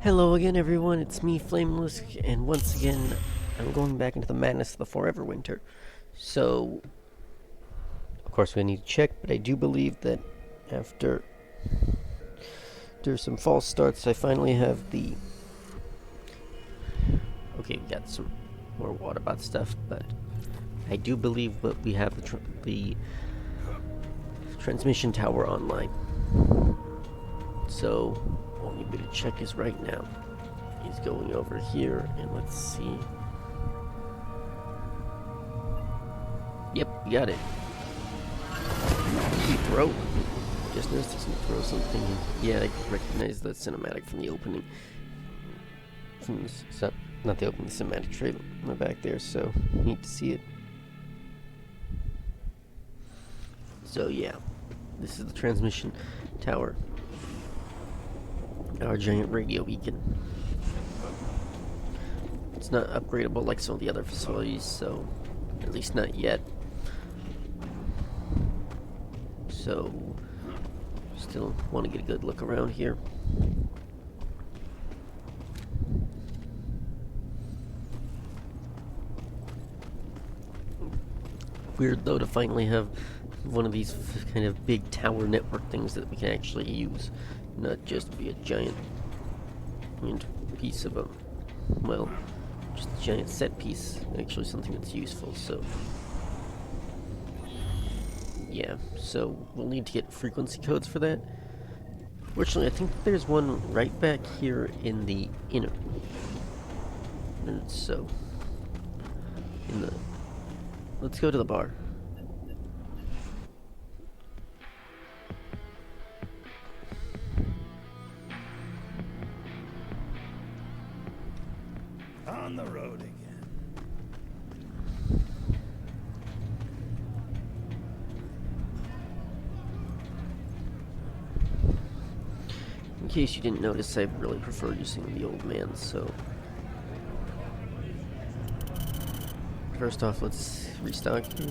Hello again, everyone. It's me, Flameless, and once again, I'm going back into the madness of the Forever Winter. So, of course, we need to check, but I do believe that after there's some false starts, I finally have the. Okay, we got some more waterbot stuff, but I do believe that we have the transmission tower online. So, only bit of check is right now. He's going over here, and let's see. Yep, we got it. Did he throw? Just noticed he's gonna throw something in. Yeah, I recognize the cinematic from the opening. From this, not the opening, the cinematic trailer in the back there, so neat to see it. So yeah, this is the transmission tower. Our giant radio beacon. It's not upgradable like some of the other facilities, so at least not yet. So still want to get a good look around here. Weird though to finally have one of these kind of big tower network things that we can actually use, not just be a giant piece of a, well, just a giant set piece, actually something that's useful. So yeah, so we'll need to get frequency codes for that. Fortunately, I think there's one right back here in the inner. And so, let's go to the bar. On the road again. In case you didn't notice, I really prefer using the old man, so... First off, let's restock here.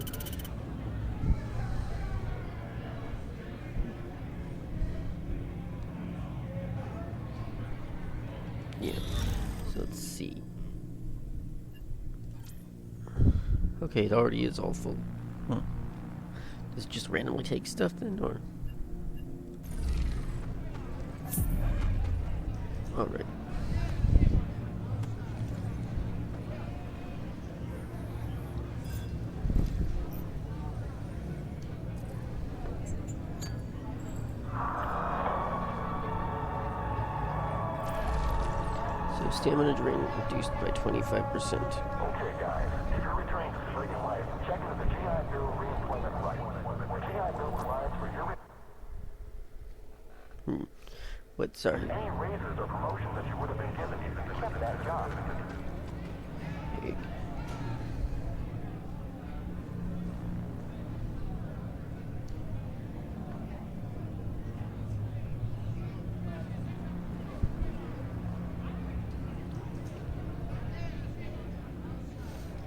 Yeah, so let's see. Okay, it already is all full. Does it just randomly take stuff then, or? Alright. So stamina drain reduced by 25%. Okay, guys, if you're returning to civilian life, check into the GI Bill reemployment right. The GI Bill provides for your... What, sorry? Any raises or promotions that you would have been given if you accepted that job. Hey.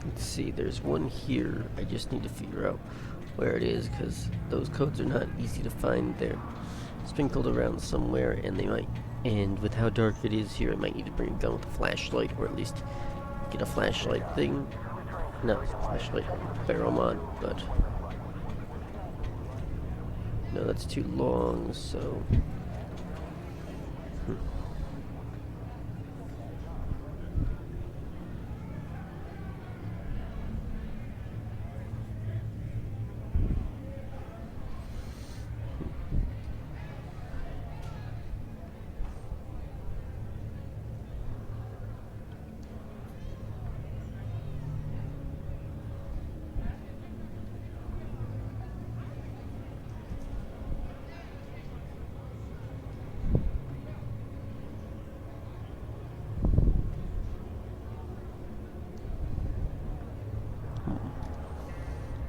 Let's see, there's one here. I just need to figure out where it is, because those codes are not easy to find. They're sprinkled around somewhere, and with how dark it is here, I might need to bring a gun with a flashlight, or at least get a flashlight thing. Not a flashlight barrel mod, but no, that's too long, so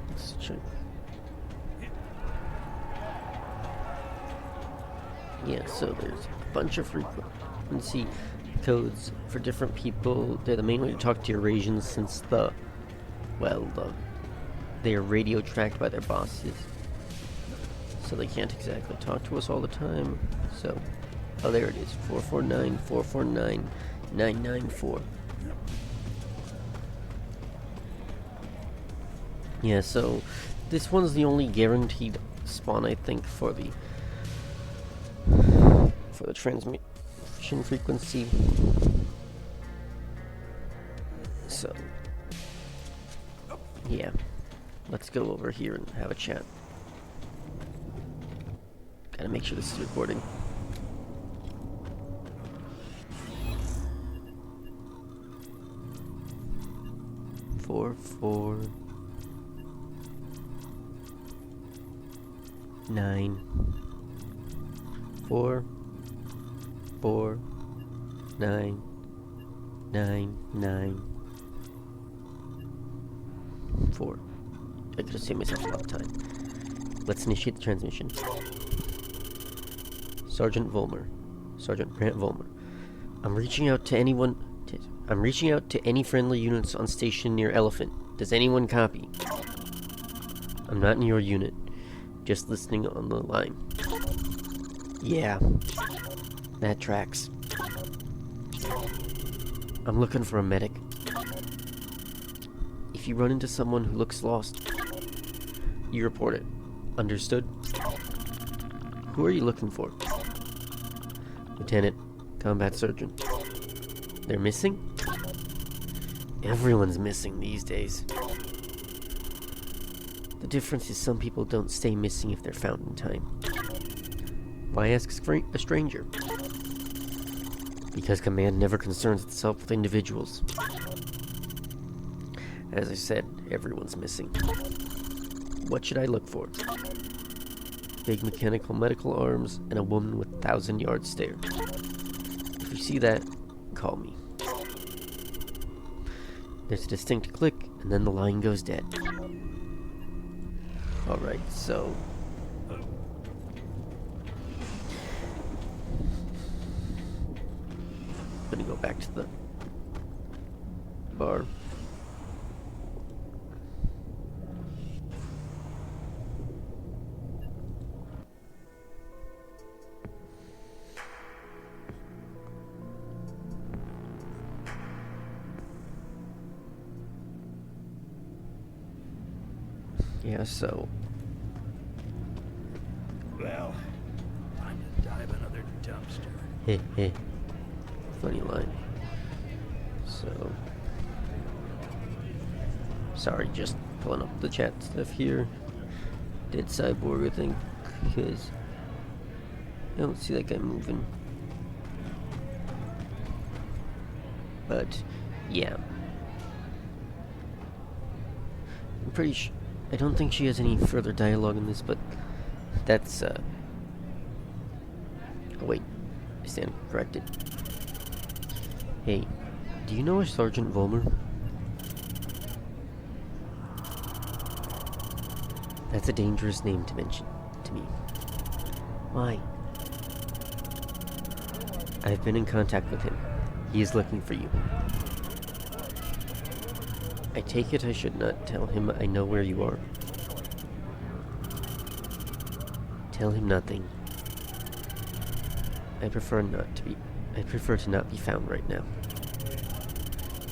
let's check. Yeah, so there's a bunch of frequency codes for different people. They're the main way to talk to Eurasians, since they are radio tracked by their bosses. So they can't exactly talk to us all the time. So Oh, there it is. 449-449-994. Yeah, so this one's the only guaranteed spawn, I think, for the transmission frequency. So, yeah. Let's go over here and have a chat. Gotta make sure this is recording. Four, 9 4 4 9 9 9 4. I could have saved myself a lot of time. Let's initiate the transmission. Sergeant Brant Volmer. I'm reaching out to any friendly units on station near Elephant. Does anyone copy? I'm not in your unit. Just listening on the line. Yeah. That tracks. I'm looking for a medic. If you run into someone who looks lost, you report it. Understood? Who are you looking for? Lieutenant, Combat Surgeon. They're missing? Everyone's missing these days. The difference is some people don't stay missing if they're found in time. Why ask a stranger? Because command never concerns itself with individuals. As I said, everyone's missing. What should I look for? Big mechanical medical arms and a woman with 1,000-yard stare. If you see that, call me. There's a distinct click, and then the line goes dead. Alright, so... I'm gonna go back to the bar. Yeah, so... Well, time to dive another dumpster. Heh heh. Funny line. So... Sorry, just pulling up the chat stuff here. Dead Cyborg, I think, because... I don't see that guy moving. But, yeah. I'm pretty sure... I don't think she has any further dialogue in this, but that's, Oh wait, I stand corrected. Hey, do you know a Sergeant Volmer? That's a dangerous name to mention to me. Why? I've been in contact with him. He is looking for you. I take it I should not tell him I know where you are. Tell him nothing. I prefer to not be found right now.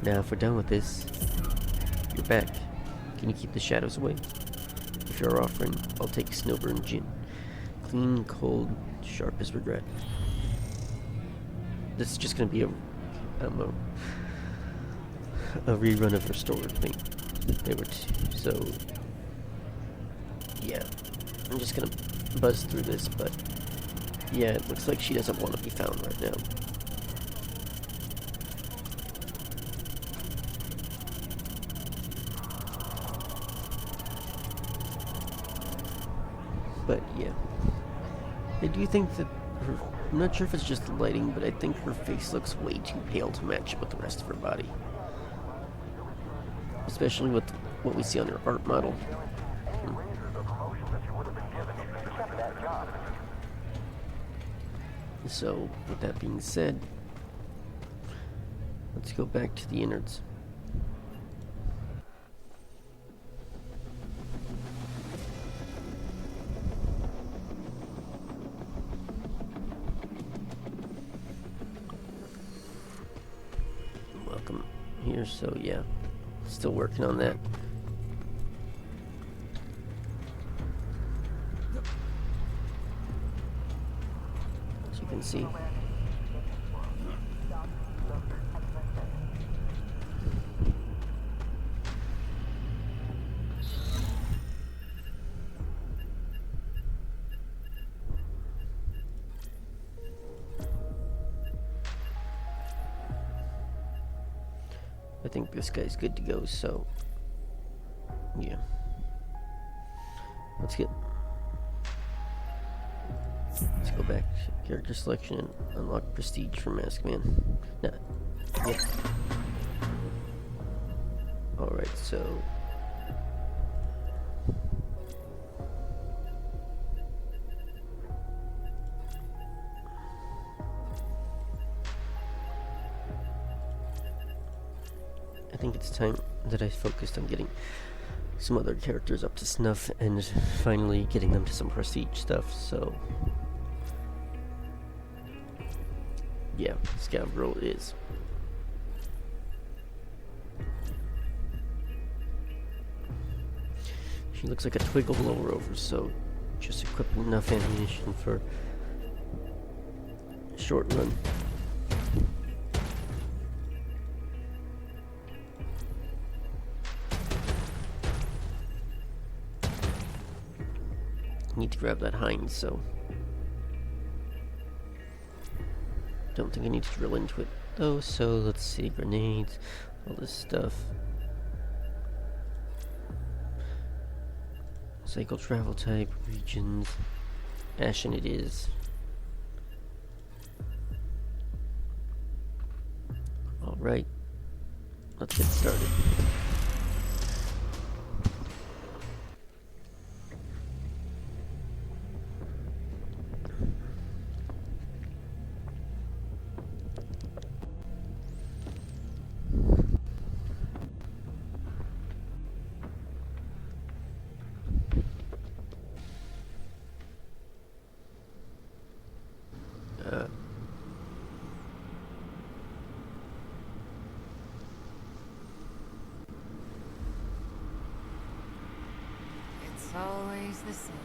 Now, if we're done with this, you're back. Can you keep the shadows away? If you're offering, I'll take Snowburn Gin. Clean, cold, sharp as regret. This is just gonna be a rerun of Restored thing. They were so yeah. I'm just gonna buzz through this, but yeah, it looks like she doesn't want to be found right now. But yeah, I do think that I'm not sure if it's just the lighting, but I think her face looks way too pale to match with the rest of her body. Especially with what we see on her art model. So, with that being said, let's go back to the innards. welcome here, so yeah, still working on that. As you can see. I think this guy's good to go, so yeah. Let's go back to character selection and unlock prestige for Mask Man. Nah. Yep. Alright, so I think it's time that I focused on getting some other characters up to snuff and finally getting them to some prestige stuff, so yeah, Scout Girl is. She looks like a twiggle blower over, so just equipping enough ammunition for a short run. Need to grab that hind, so don't think I need to drill into it though, so let's see, grenades, all this stuff. Cycle travel type, regions, Ashen it is. Alright, let's get started. It's always the same,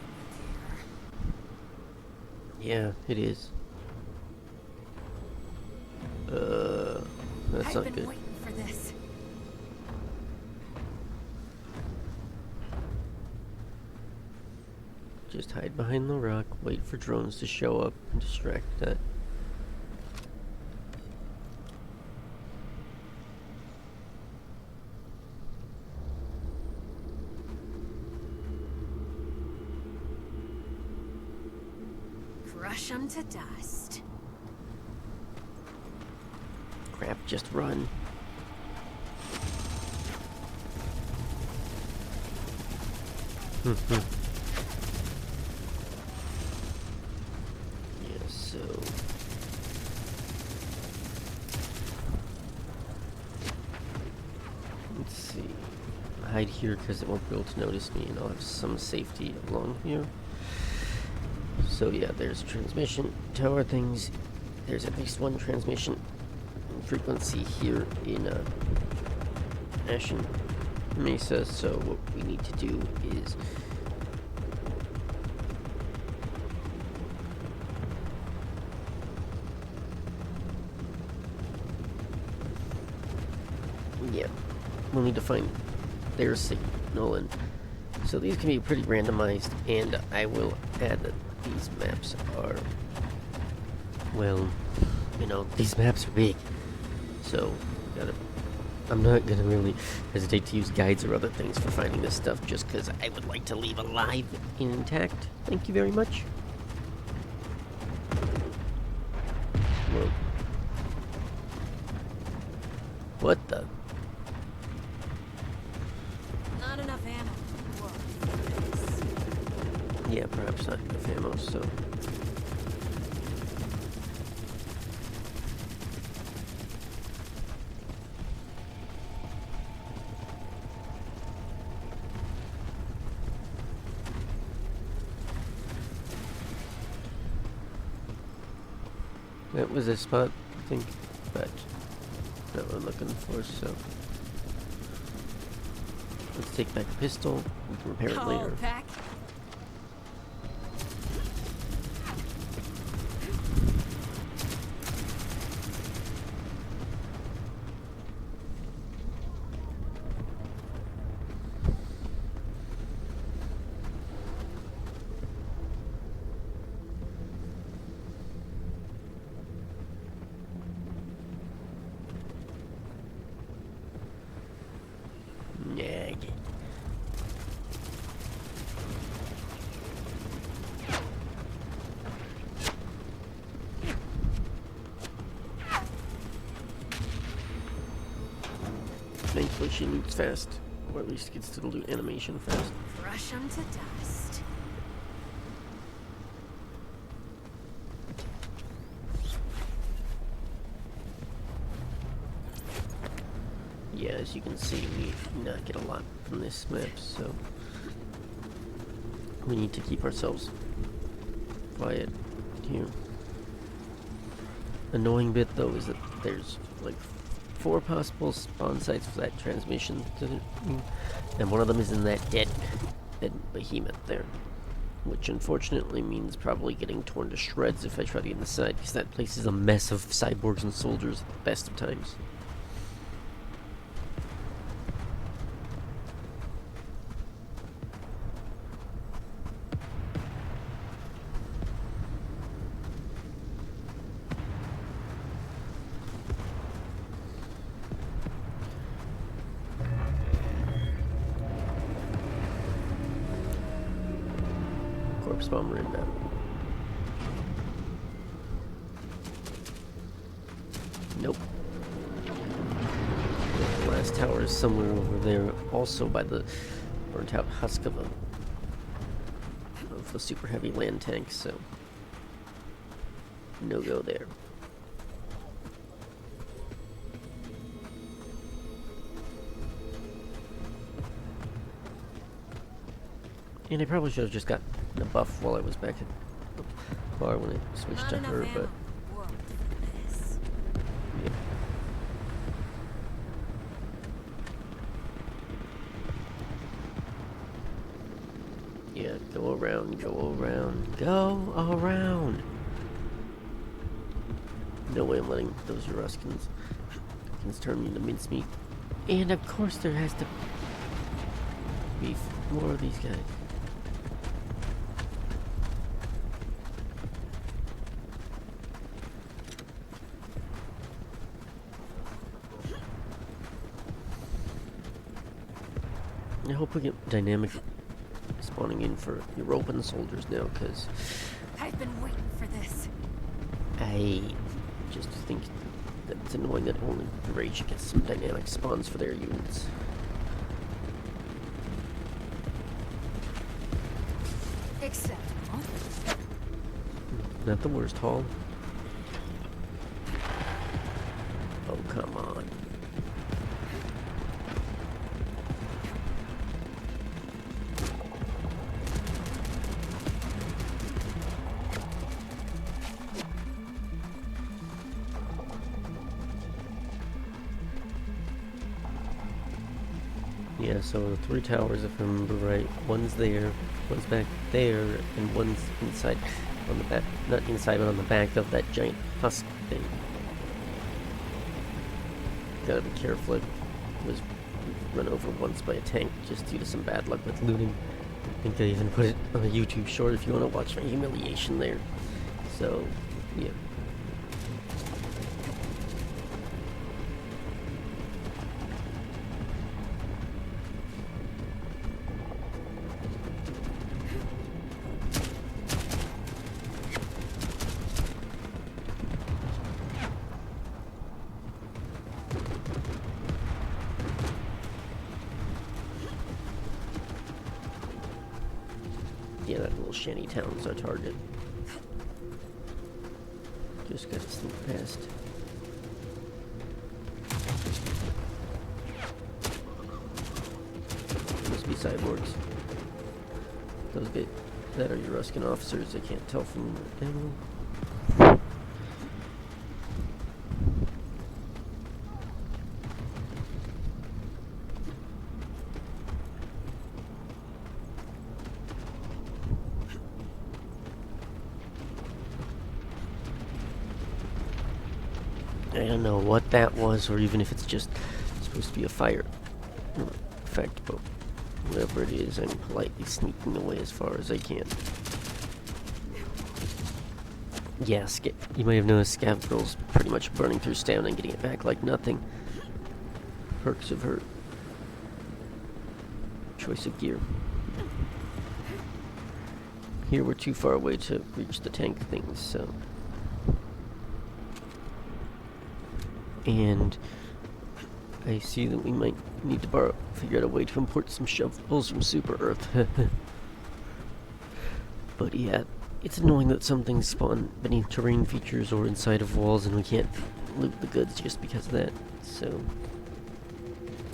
dear. Yeah, it is. That's I've not been good. waiting for this. Just hide behind the rock, wait for drones to show up and distract that. Crush 'em to dust. Crap, just run. Yeah, so let's see. Hide here because it won't be able to notice me, and I'll have some safety along here. So yeah, there's transmission tower things. There's at least one transmission frequency here in Ashen Mesa, so what we need to do is yeah, we'll need to find their signal, and so these can be pretty randomized, and I will add that these maps are, well, you know, these maps are big, so I'm not gonna really hesitate to use guides or other things for finding this stuff, just because I would like to leave alive and intact. Thank you very much. Whoa. What the? Not enough ammo. Whoa. Yeah, perhaps not enough ammo, so... That was a spot, I think, but not what I'm looking for, so let's take back the pistol. We can repair it All later. back. Nag. Thankfully she loots fast, or at least gets to the loot animation fast. Crush 'em to dust. Yeah, as you can see, we do not get a lot from this map, so we need to keep ourselves quiet here. Annoying bit though is that there's like 4 possible spawn sites for that transmission, and one of them is in that dead behemoth there, which unfortunately means probably getting torn to shreds if I try to get inside, because that place is a mess of cyborgs and soldiers at the best of times. Corpse bomber inbound. Nope. The last tower is somewhere over there, also by the burnt out husk of the super heavy land tank, so no go there. And I probably should have just gotten a buff while I was back at the bar when I switched Not to enough her, ammo but in the world for this. yeah, go around, go around, go around. No way I'm letting those Euruskins turn me into mincemeat. And of course there has to be more of these guys. I hope we get dynamic spawning in for European soldiers now, because I've been waiting for this. I just think that it's annoying that only the Rage gets some dynamic spawns for their units. Acceptable. Not the worst haul. Oh, come on. Yeah, so the 3 towers, if I remember right, one's there, one's back there, and one's inside, on the back, not inside, but on the back of that giant husk thing. Gotta be careful. I was run over once by a tank just due to some bad luck with looting. I think I even put it on a YouTube short if you want to watch my humiliation there. So, yeah. Yeah, that little shanty town's our target. Just gotta sneak past. Must be cyborgs. Those that are Euruscan officers, I can't tell from the angle. I don't know what that was, or even if it's just supposed to be a fire effect, but whatever it is, I'm politely sneaking away as far as I can. Yeah, you might have noticed Scav Girl's pretty much burning through stamina and getting it back like nothing. Perks of her choice of gear. Here we're too far away to reach the tank things, so... And I see that we might need to figure out a way to import some shovels from Super Earth. But yeah, it's annoying that some things spawn beneath terrain features or inside of walls and we can't loot the goods just because of that. So,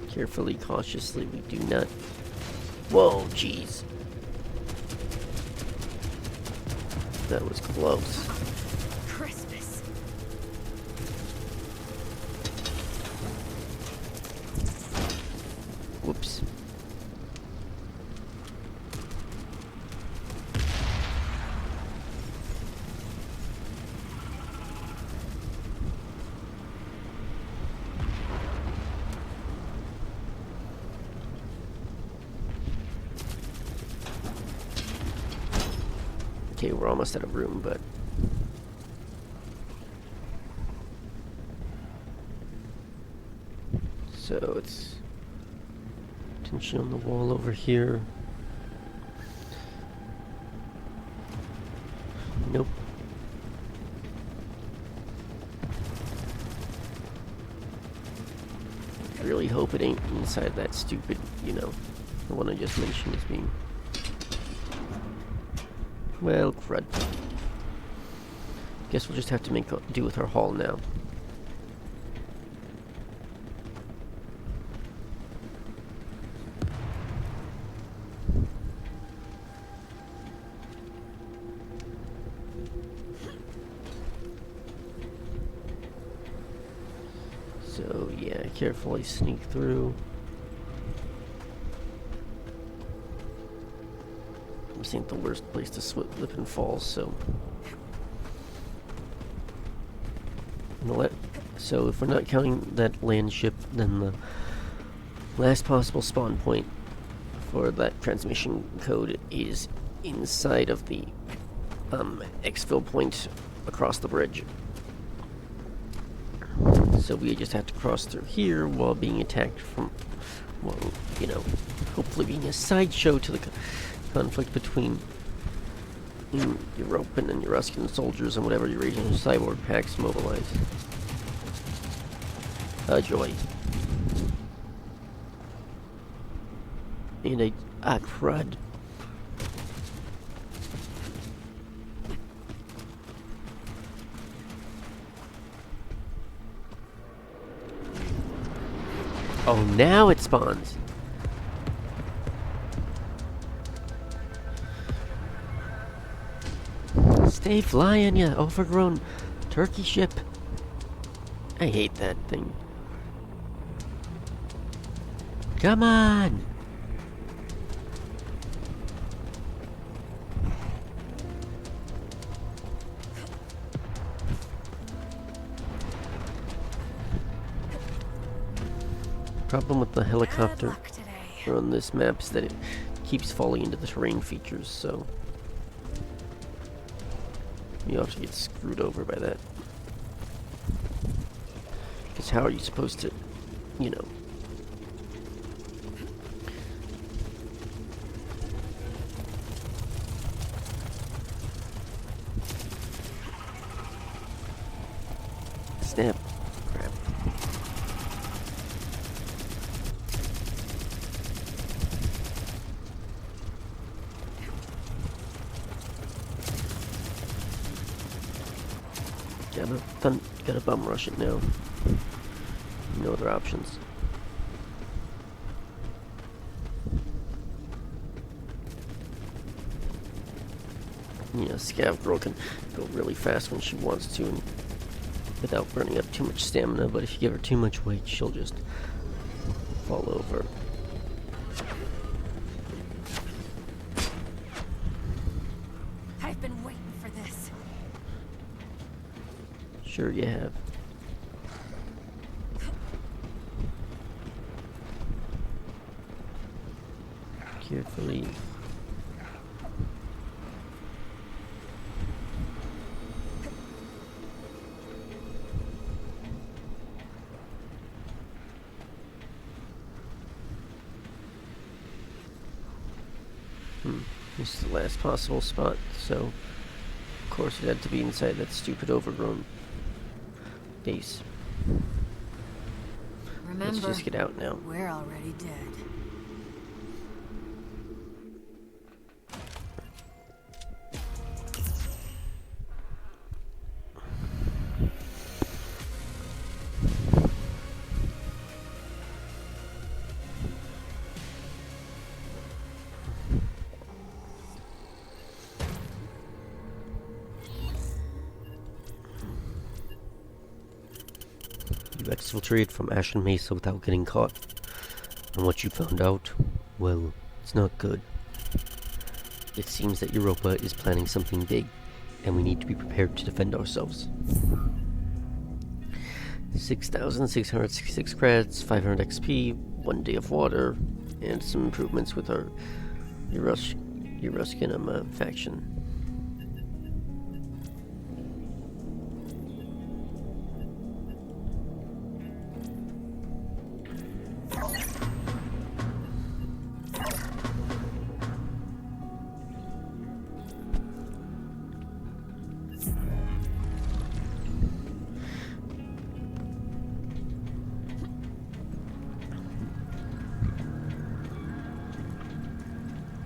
carefully, cautiously, we do not... Whoa, jeez. That was close. Christmas. Whoops. Okay, we're almost out of room, but... So it's... Tension on the wall over here. Nope. I really hope it ain't inside that stupid, you know, the one I just mentioned as being... Well, crud. Guess we'll just have to make do with our haul now. So, yeah, carefully sneak through. This ain't the worst place to slip and fall, so... So if we're not counting that land ship, then the last possible spawn point for that transmission code is inside of the exfil point across the bridge. So we just have to cross through here while being attacked from, well, you know, hopefully being a sideshow to the conflict between European and Eurasian soldiers and whatever Eurasian cyborg packs mobilize. A joy. And crud. Oh, now it spawns. Stay flying, ya overgrown turkey ship. I hate that thing. Come on! Problem with the helicopter on this map is that it keeps falling into the terrain features, so you have to get screwed over by that. Because how are you supposed to, you know... Snap. Crap. Gotta bum rush it now. No other options. You know, Scav Girl can go really fast when she wants to and without burning up too much stamina, but if you give her too much weight, she'll just fall over. I've been waiting for this. Sure you have. carefully. This is the last possible spot, so of course it had to be inside that stupid overgrown base. Remember, Let's just get out now. we're already dead. You exfiltrated from Ashen Mesa without getting caught. And what you found out, well, it's not good. It seems that Europa is planning something big, and we need to be prepared to defend ourselves. 6,666 credits, 500 XP, 1 day of water, and some improvements with our Euruskinum faction.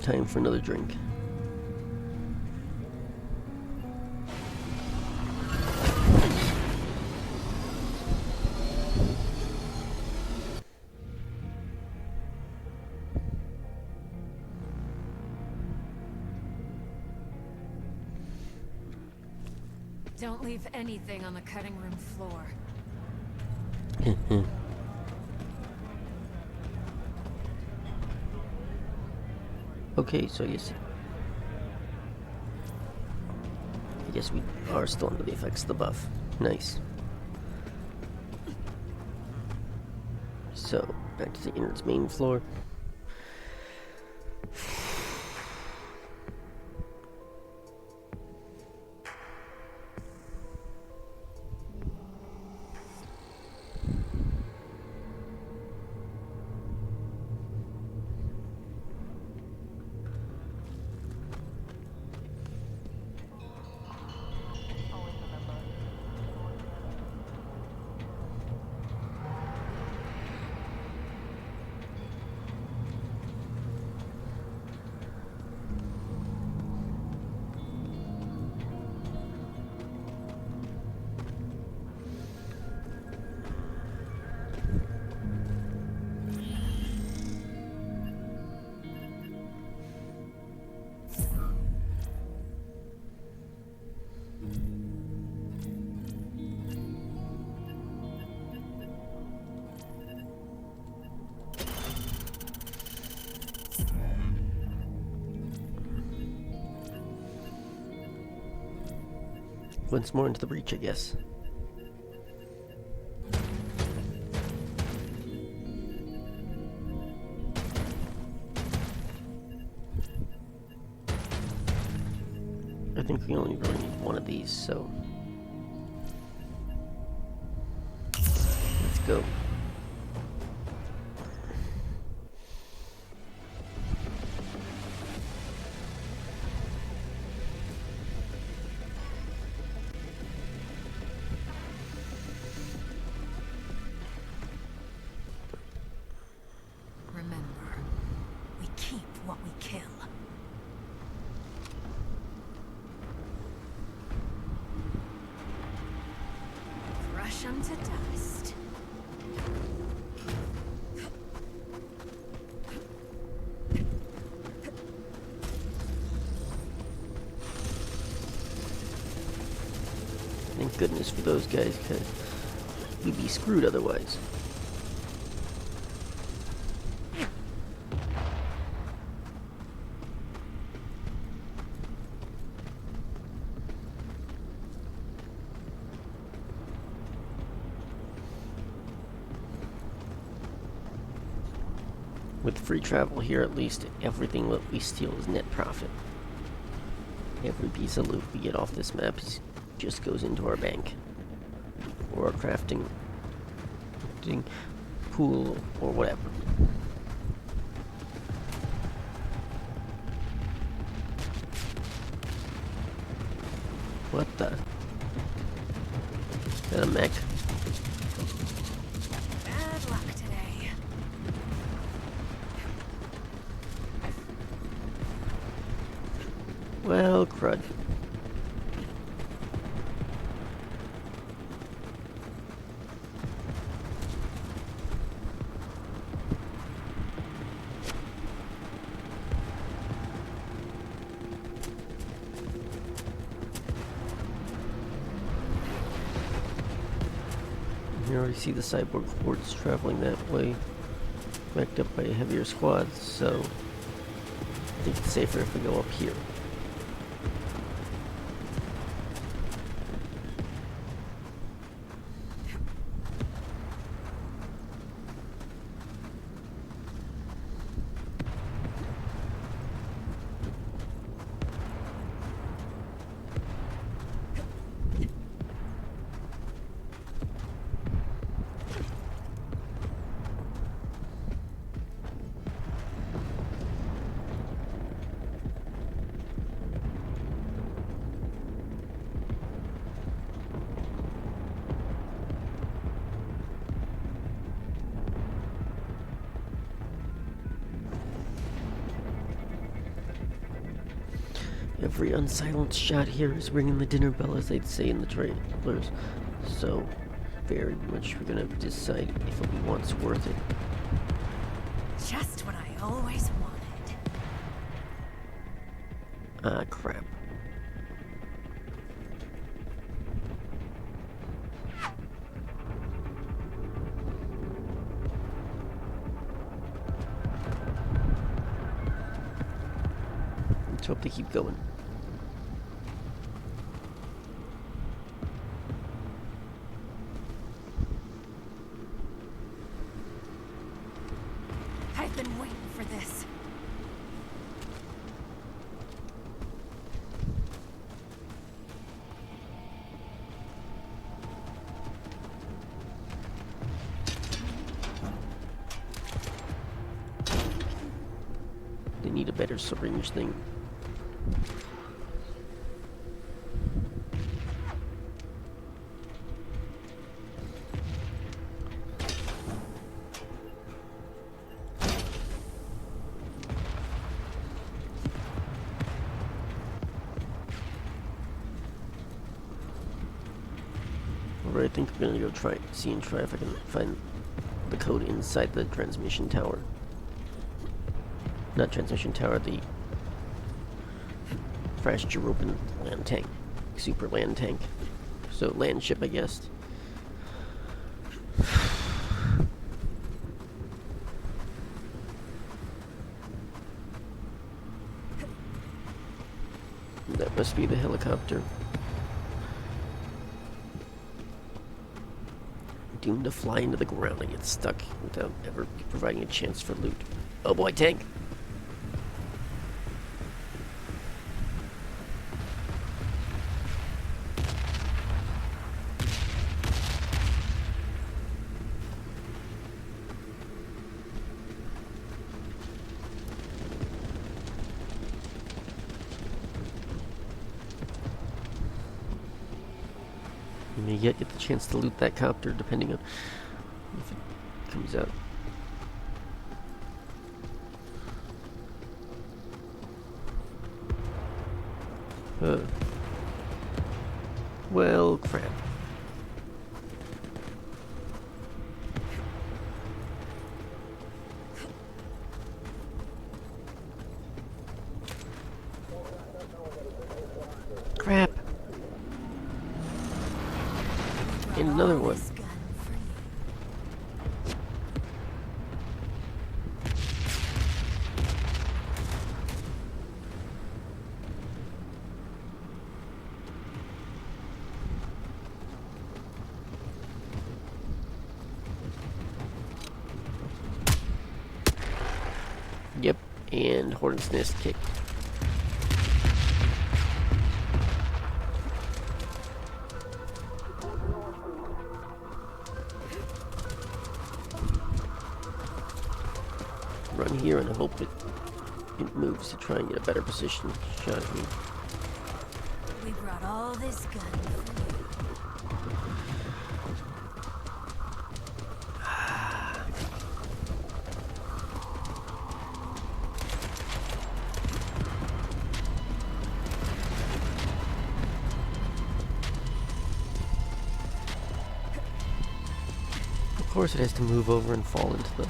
Time for another drink. Don't leave anything on the cutting room floor. Okay, so I guess we are still under the effects of the buff. Nice. So, back to the innards main floor. Once more into the breach, I guess. I think we only really need one of these, so let's go. Remember, we keep what we kill. Crush them to dust. Thank goodness for those guys, because we'd be screwed otherwise. With free travel here, at least everything that we steal is net profit. Every piece of loot we get off this map just goes into our bank. Or our crafting pool, or whatever. What the? Is that a mech? Bad luck today. Well, crud. You already see the cyborg hordes traveling that way, backed up by a heavier squad, so I think it's safer if we go up here. Every unsilenced shot here is ringing the dinner bell, as they'd say in the trailers. So, very much we're gonna decide if what we want's worth it. Just what I always wanted. Ah, crap. Let's hope they keep going. I've been waiting for this. They need a better syringe thing. Alright, I think I'm gonna go try if I can find the code inside the transmission tower. Not transmission tower, the Fresh Jeropan land tank. Super land tank. So land ship, I guess. That must be the helicopter. Doomed to fly into the ground and get stuck without ever providing a chance for loot. Oh boy, tank! You may yet get the chance to loot that copter, depending on if it comes out. Well, crap. Crap. And another one. This gun for you. And Hornet's Nest kick. Run here and hope it moves to try and get a better position shot at me. We brought all this gun for Of course it has to move over and fall into the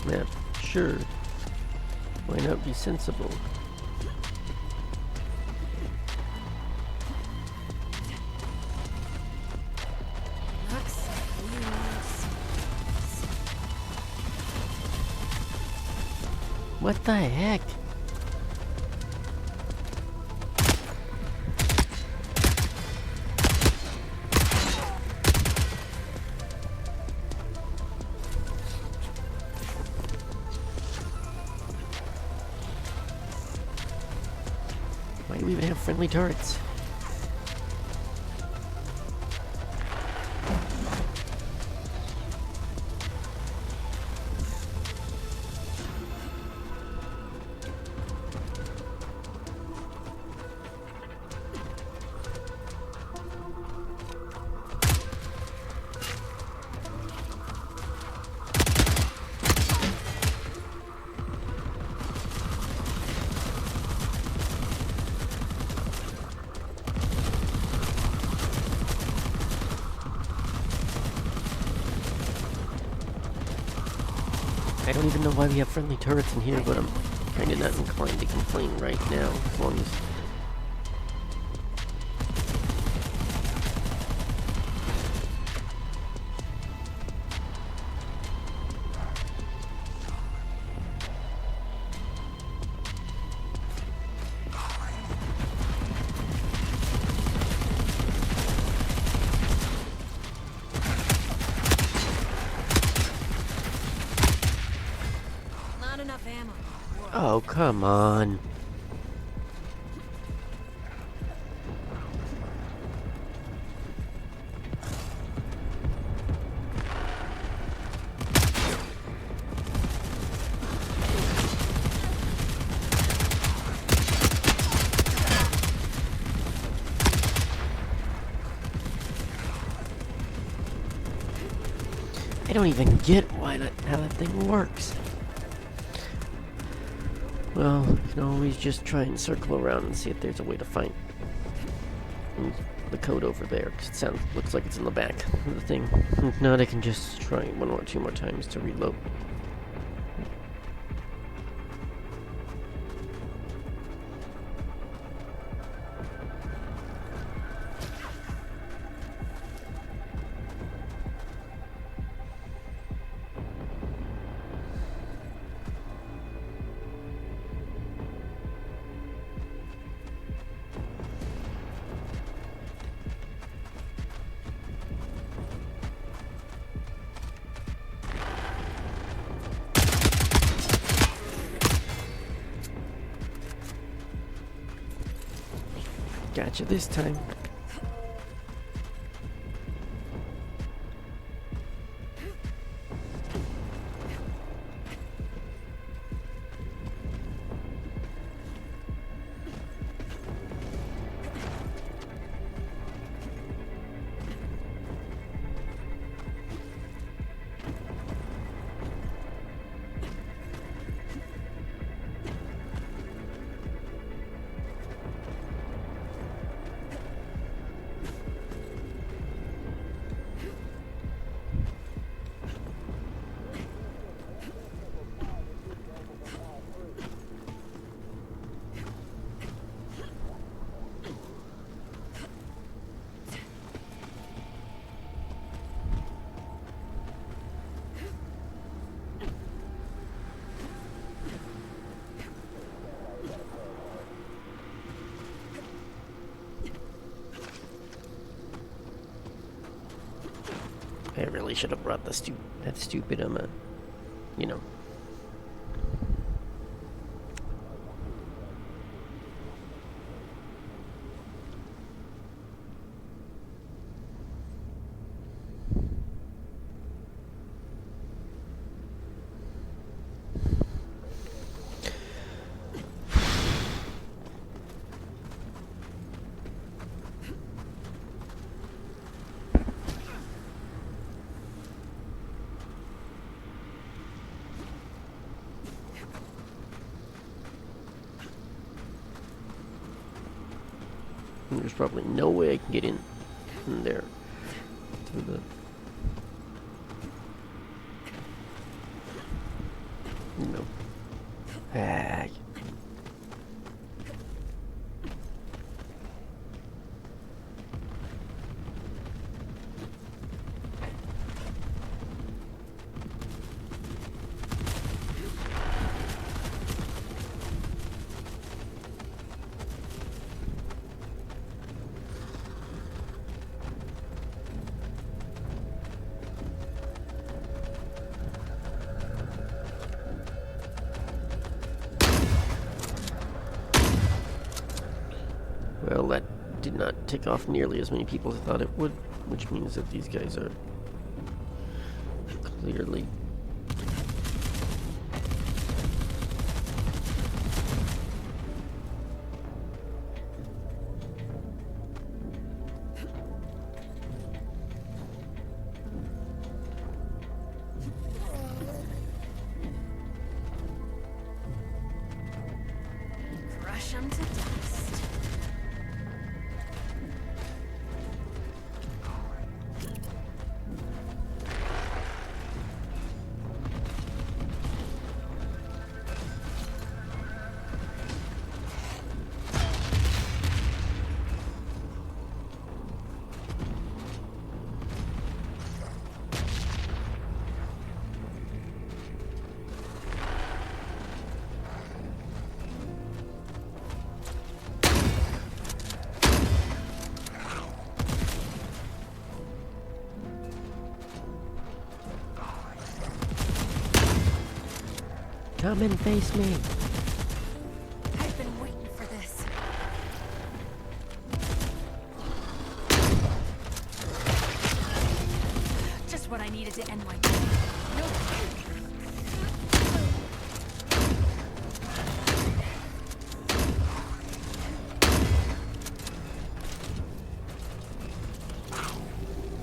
map. Sure. Why not be sensible? Looks like we need What the heck? Why do we even have friendly turrets? I don't even know why we have friendly turrets in here, but I'm kind of not inclined to complain right now, as long as... not enough ammo. Oh, come on. I don't even get how that thing works. Well, you can always just try and circle around and see if there's a way to find the code over there, because it looks like it's in the back of the thing. If not, I can just try one or two more times to reload. Gotcha this time. I really should have brought that stupid, you know. And there's probably no way I can get in there through the. No. Ah. Well, that did not take off nearly as many people as I thought it would, which means that these guys are clearly Crush 'em to dust. come and face me. I've been waiting for this. Just what I needed to end my day.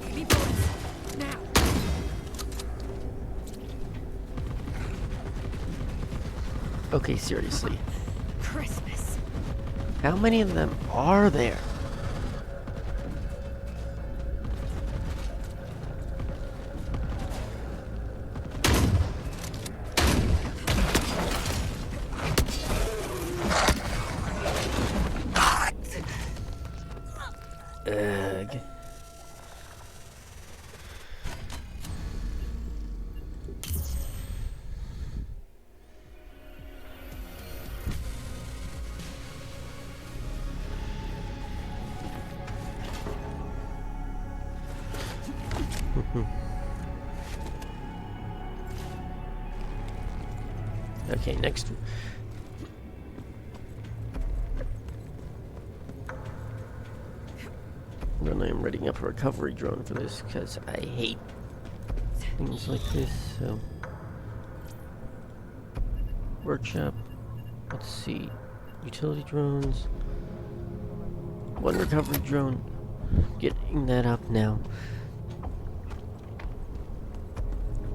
Give me bullets. Now. Okay, seriously. Christmas. How many of them are there? Ugh. Okay, next. Then I am readying up a recovery drone for this because I hate things like this. So, workshop. Let's see, utility drones. One recovery drone. Getting that up now.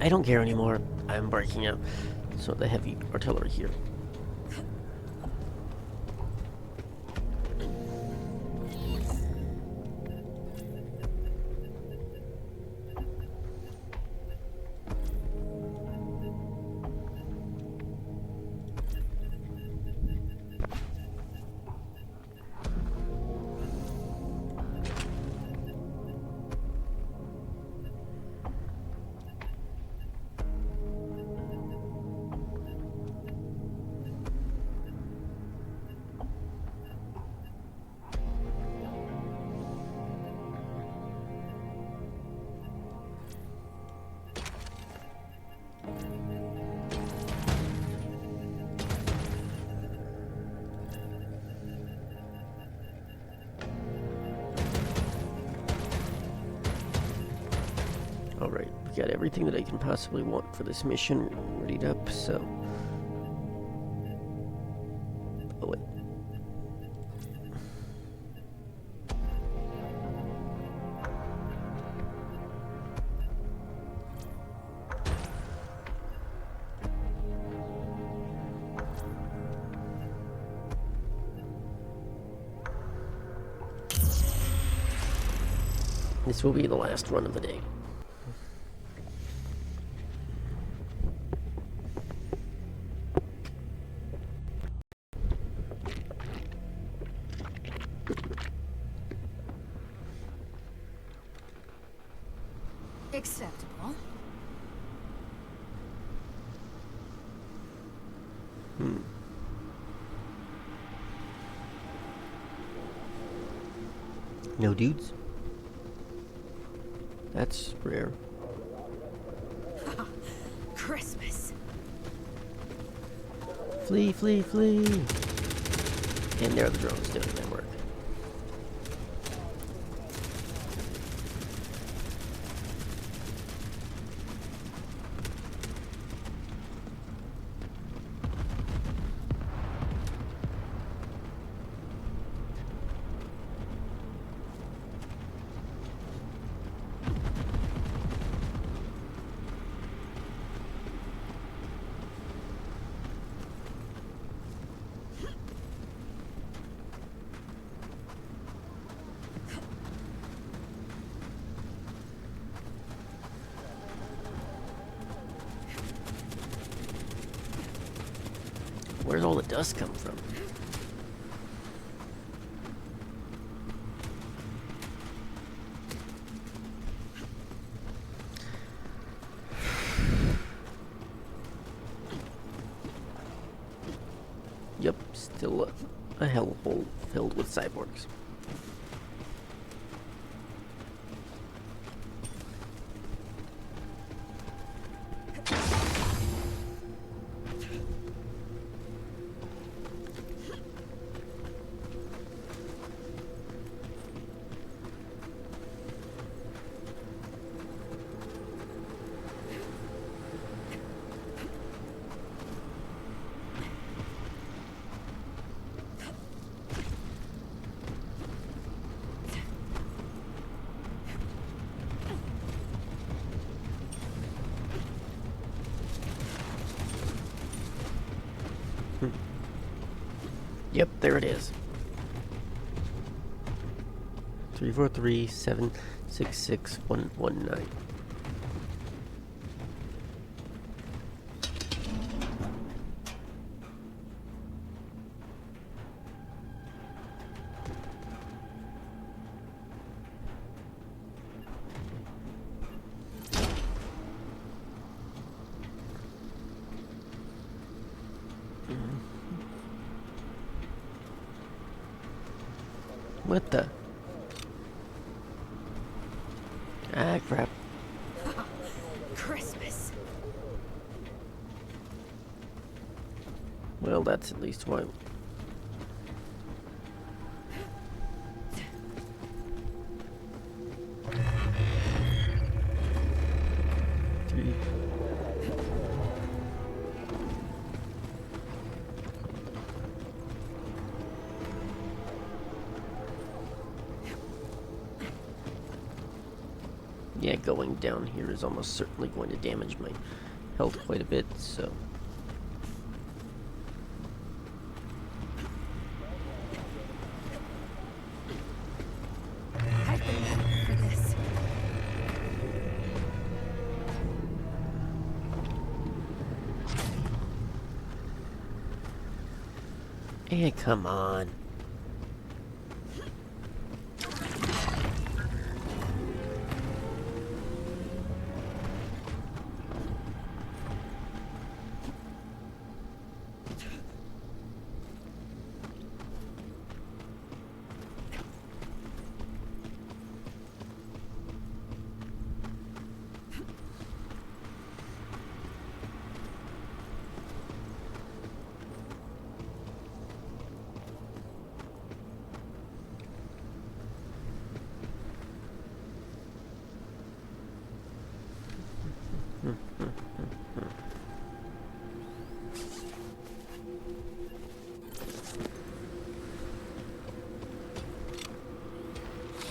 I don't care anymore. I'm breaking out. So the heavy artillery here. Alright, we got everything that I can possibly want for this mission readied up, so. Oh, wait. This will be the last run of the day. Acceptable. No dudes? That's rare. Christmas. Flee, flee, flee! And there are the drones doing their work. Where's all the dust come from? Yep, still a hellhole filled with cyborgs. Yep, there it is. 343-766-119. What the? Ah, crap. Christmas. Well, that's at least why. Three. Yeah, going down here is almost certainly going to damage my health quite a bit, so... I've been waiting for this. Hey, come on.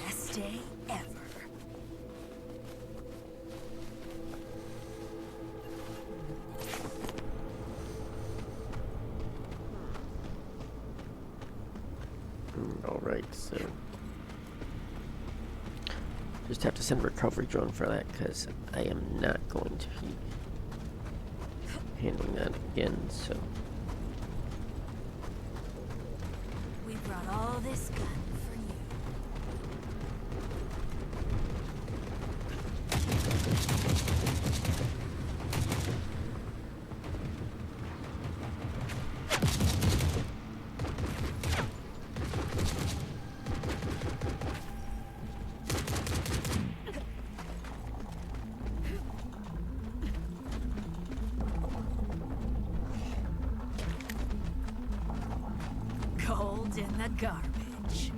Best day ever. Alright, so... Just have to send a recovery drone for that, because I am not going to be handling that again, so... We brought all this gun for you. Gold in the garbage.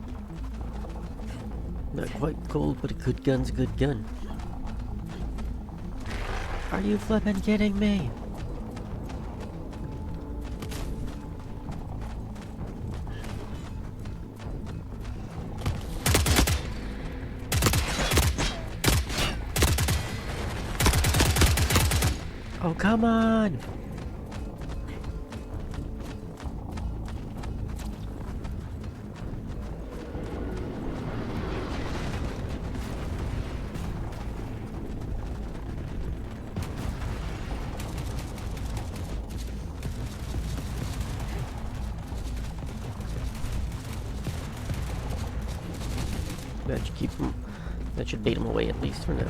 Not quite gold, but a good gun's a good gun. Are you flippin' kidding me? Oh, come on! That should keep him. That should bait him away at least for now.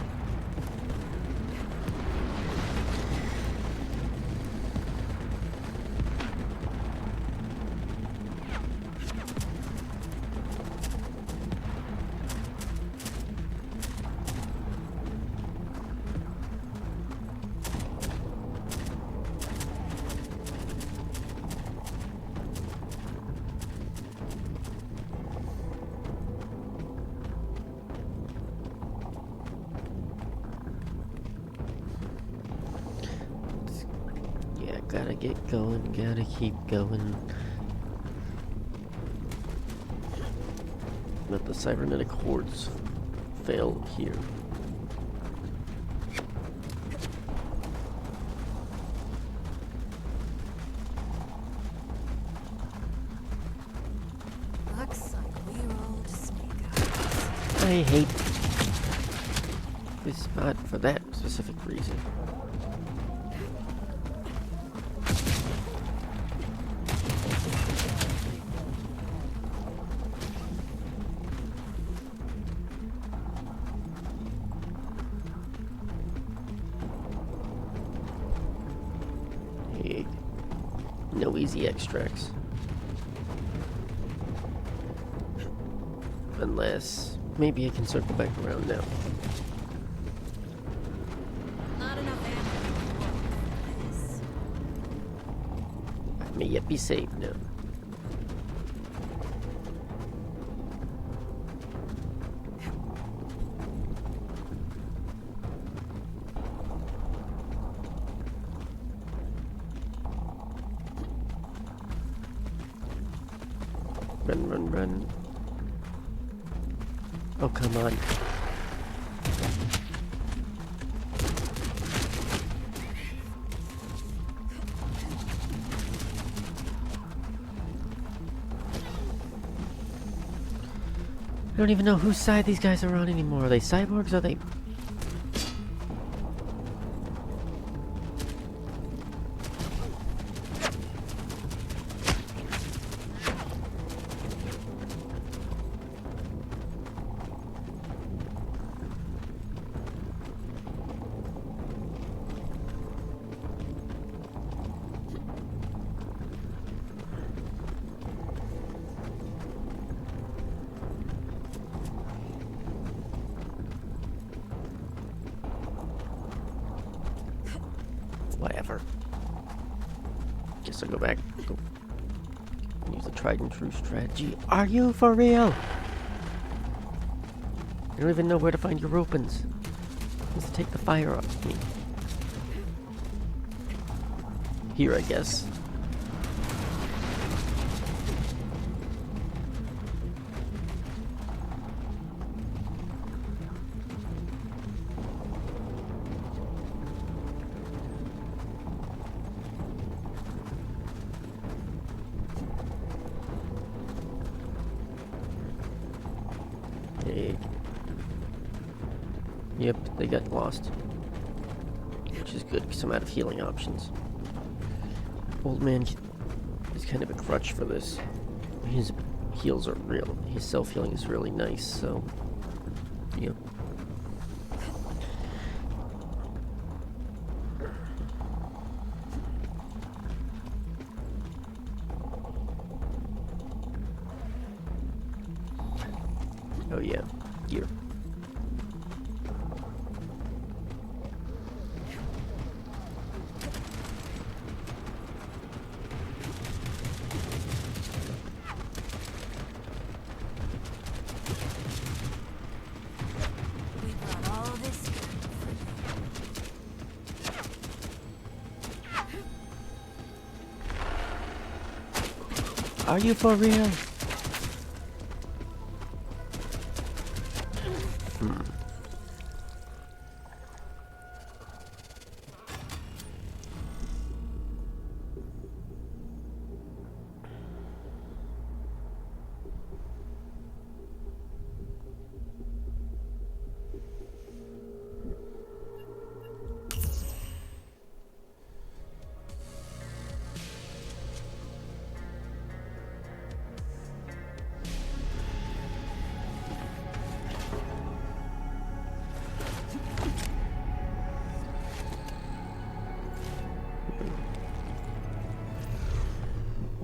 Gotta get going, gotta keep going. Let the cybernetic hordes fail here. Looks like we rolled snake eyes. I hate this spot for that specific reason. No easy extracts. Unless, maybe I can circle back around now. Not enough ammo for this. I may yet be saved now. Run, run, run. Oh, come on. I don't even know whose side these guys are on anymore. Are they cyborgs? Are they... Whatever. Guess I'll go back. Go. Use the tried and true strategy. Are you for real? I don't even know where to find your opens. Needs to take the fire off me. Here, I guess. Hey. Yep, they got lost. Which is good, because I'm out of healing options. Old man is kind of a crutch for this. His heals are real. His self-healing is really nice, so... yeah. Oh yeah, gear. We brought all this for you. Are you for real?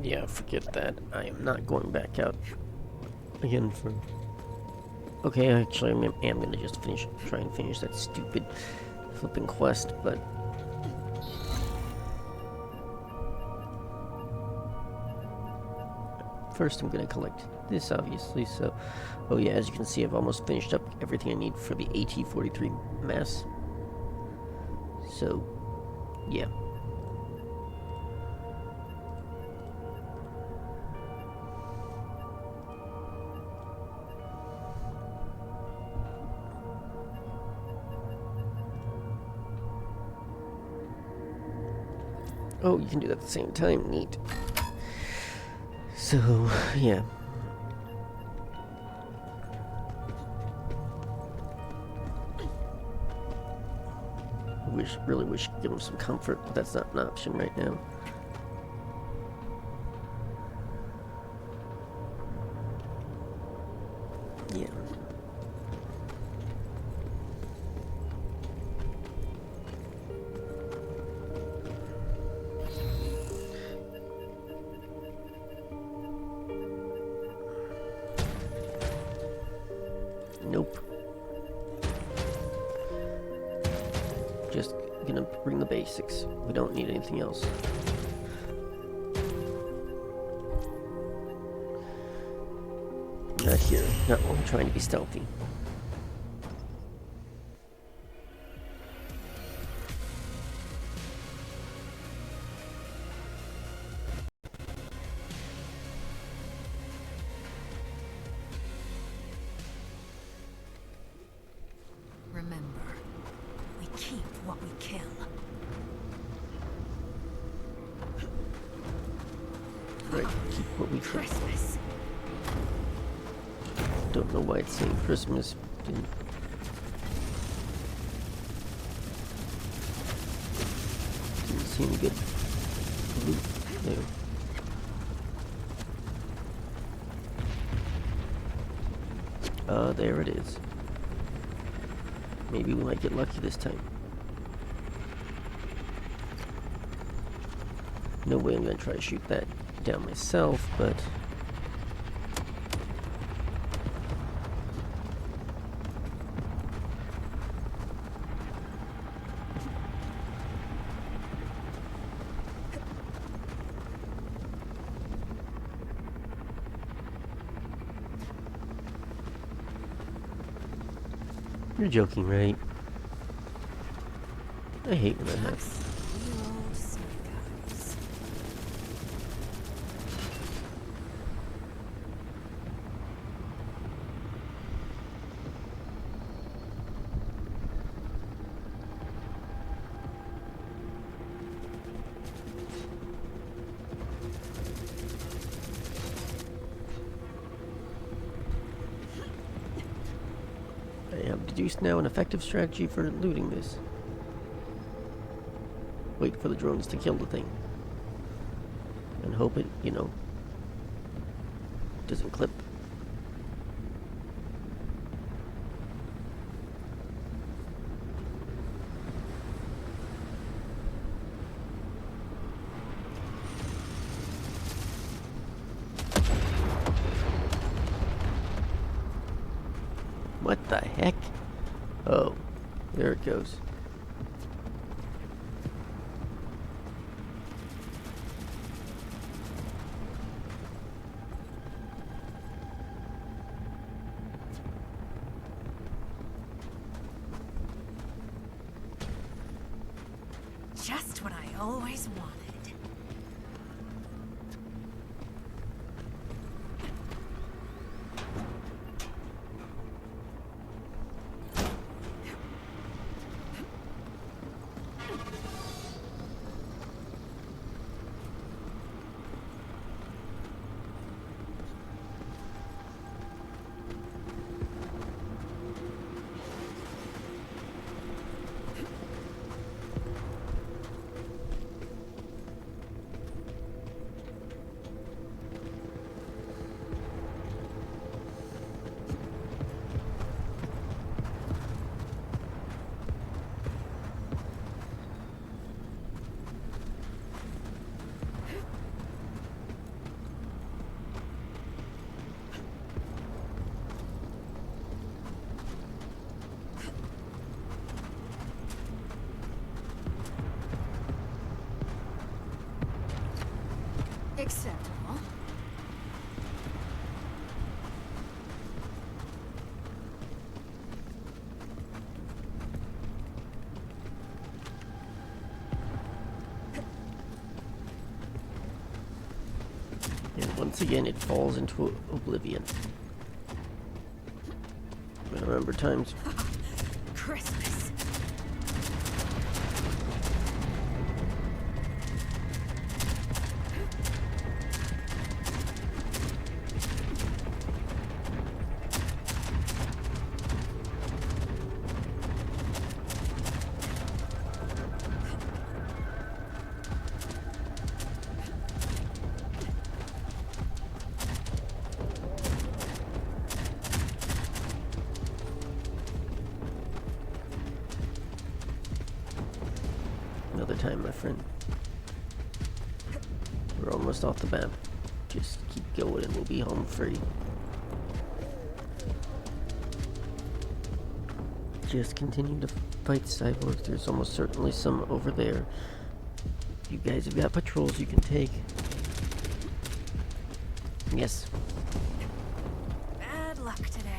Yeah, forget that. I am not going back out again for... Okay, actually, I am gonna just try and finish that stupid flipping quest, but... First, I'm gonna collect this, obviously, so... Oh yeah, as you can see, I've almost finished up everything I need for the AT-43 mass. So, yeah. Oh, you can do that at the same time. Neat. So, yeah. Really wish I could give him some comfort, but that's not an option right now. Yeah. Nope. Just gonna bring the basics. We don't need anything else. Not here. Not when we're trying to be stealthy. Remember, we keep what we kill. Right, keep what we kill. Christmas. Don't know why it's saying Christmas. Didn't seem good. Loot there. There it is. Maybe we might get lucky this time. No way I'm gonna try to shoot that down myself, but... You're joking, right? I hate when that happens. You old sneakers. I have to introduced now an effective strategy for looting this. Wait for the drones to kill the thing. And hope it, you know, doesn't clip. What the heck? Oh, there it goes. Just what I always wanted. Acceptable. And once again, it falls into oblivion. I remember times. Christmas. Another time, my friend. We're almost off the map. Just keep going and we'll be home free. Just continue to fight cyborgs. There's almost certainly some over there. You guys have got patrols you can take. Yes. Bad luck today.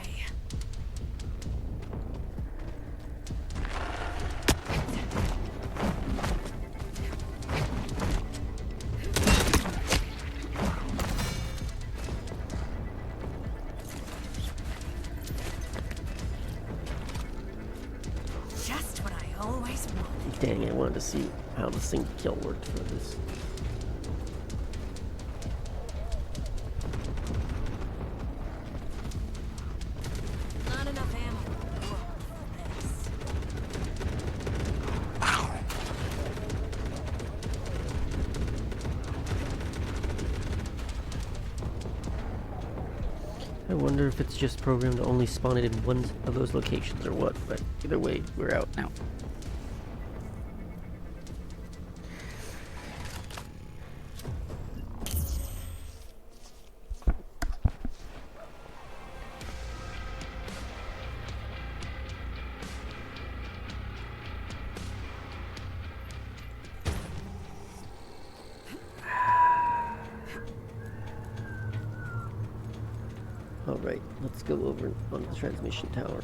Just what I always wanted. Dang, I wanted to see how the sync kill worked for this. Not enough ammo. Whoa, this. I wonder if it's just programmed to only spawn it in one of those locations or what, but either way, we're out now. Alright, let's go over on the transmission tower.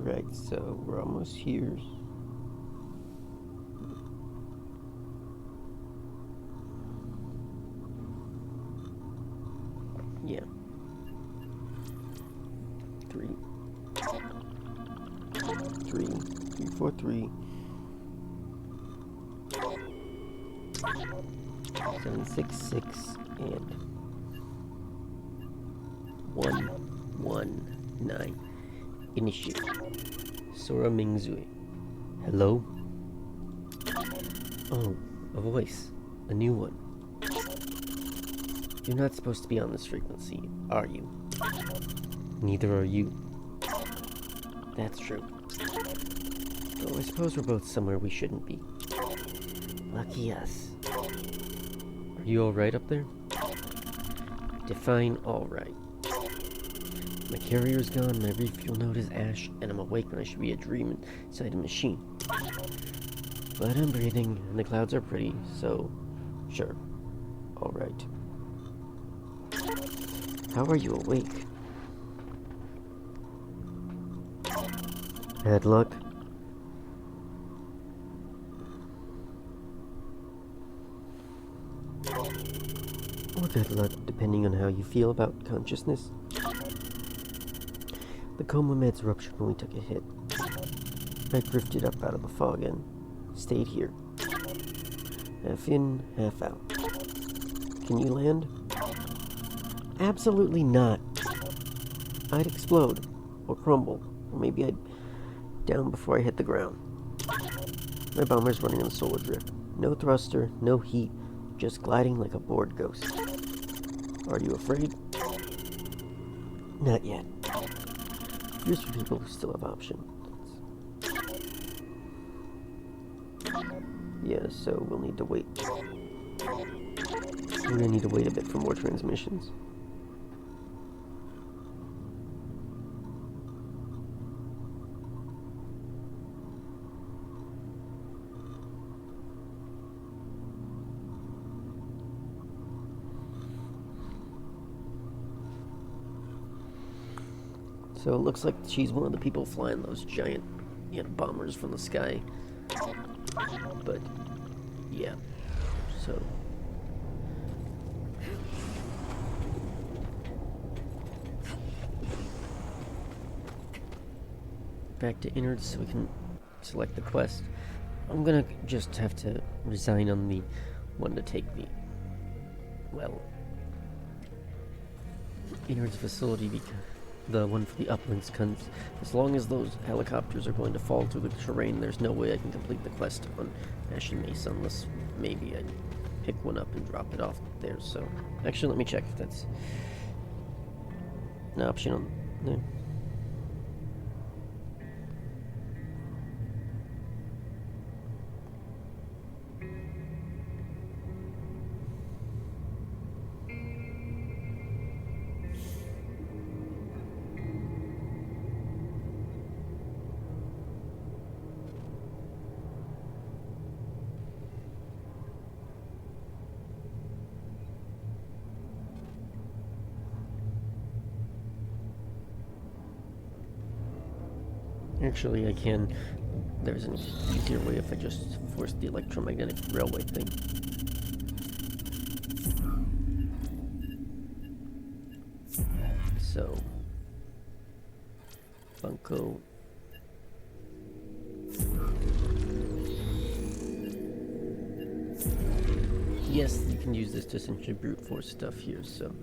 Alright, so we're almost here. Yeah. 3, 4, 3. 7, 6, 6, and 1, 1, 9. Initiate. Sora Mingzui. Hello? Oh, a voice. A new one. You're not supposed to be on this frequency, are you? Neither are you. That's true. Though I suppose we're both somewhere we shouldn't be. Lucky us. Are you alright up there? Define alright. My carrier's gone, my refuel node is ash, and I'm awake when I should be a dream inside a machine. But I'm breathing, and the clouds are pretty, so sure. Alright. How are you awake? Bad luck? Or good luck, depending on how you feel about consciousness. The coma meds ruptured when we took a hit. I drifted up out of the fog and stayed here. Half in, half out. Can you land? Absolutely not. I'd explode, or crumble, or maybe I'd down before I hit the ground. My bomber's running on solar drift. No thruster, no heat, just gliding like a bored ghost. Are you afraid? Not yet. Here's for people who still have options. Yeah, so we'll need to wait. We're gonna need to wait a bit for more transmissions. So it looks like she's one of the people flying those giant, bombers from the sky. But, yeah. So. Back to innards so we can select the quest. I'm gonna just have to resign on the one to take the, well, innards facility, because the one for the uplinks, as long as those helicopters are going to fall through the terrain, there's no way I can complete the quest on Ashen Mesa unless maybe I pick one up and drop it off there. So, actually, let me check if that's an option on there. Actually, I can. There's an easier way if I just force the electromagnetic railway thing. So, Bunko. Yes, you can use this to essentially brute force stuff here, so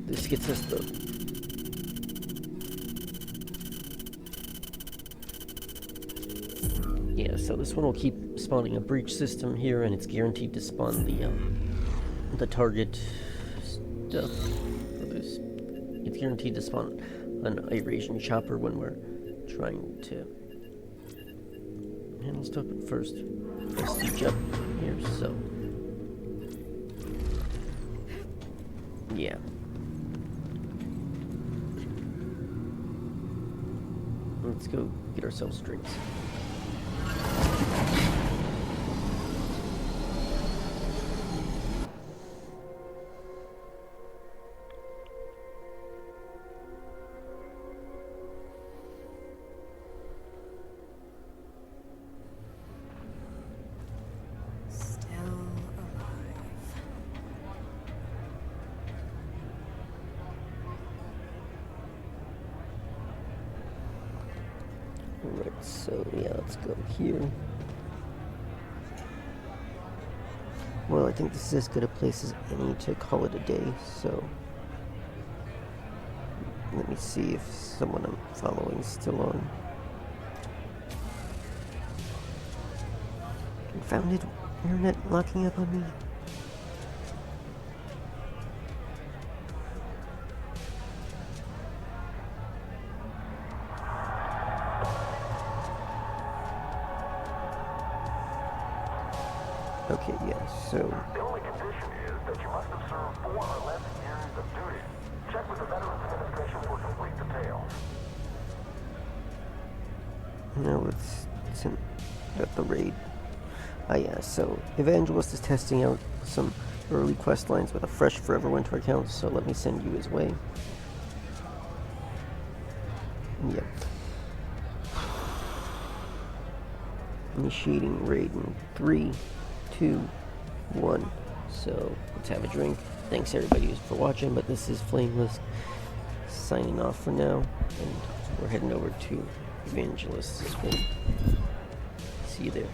this gets us the yeah, so this one will keep spawning a breach system here, and it's guaranteed to spawn the target stuff. It's guaranteed to spawn an Eurasian chopper when we're trying to handle stuff. But first, prestige up here. So yeah. Let's go get ourselves drinks. So yeah, let's go here. Well, I think this is as good a place as any to call it a day, so let me see if someone I'm following is still on. Confounded internet locking up on me. Okay, yeah, so The only condition is that you must have served 4 or less years of duty. Check with the Veterans Administration for complete details. no, it's at the raid. Ah, yeah, so Evangelist is testing out some early quest lines with a fresh Forever Winter account, so let me send you his way. Yep. Initiating raid in 3, 2, 1. So let's have a drink. Thanks everybody for watching, but this is Flameless signing off for now, and we're heading over to Evangelist's home. See you there.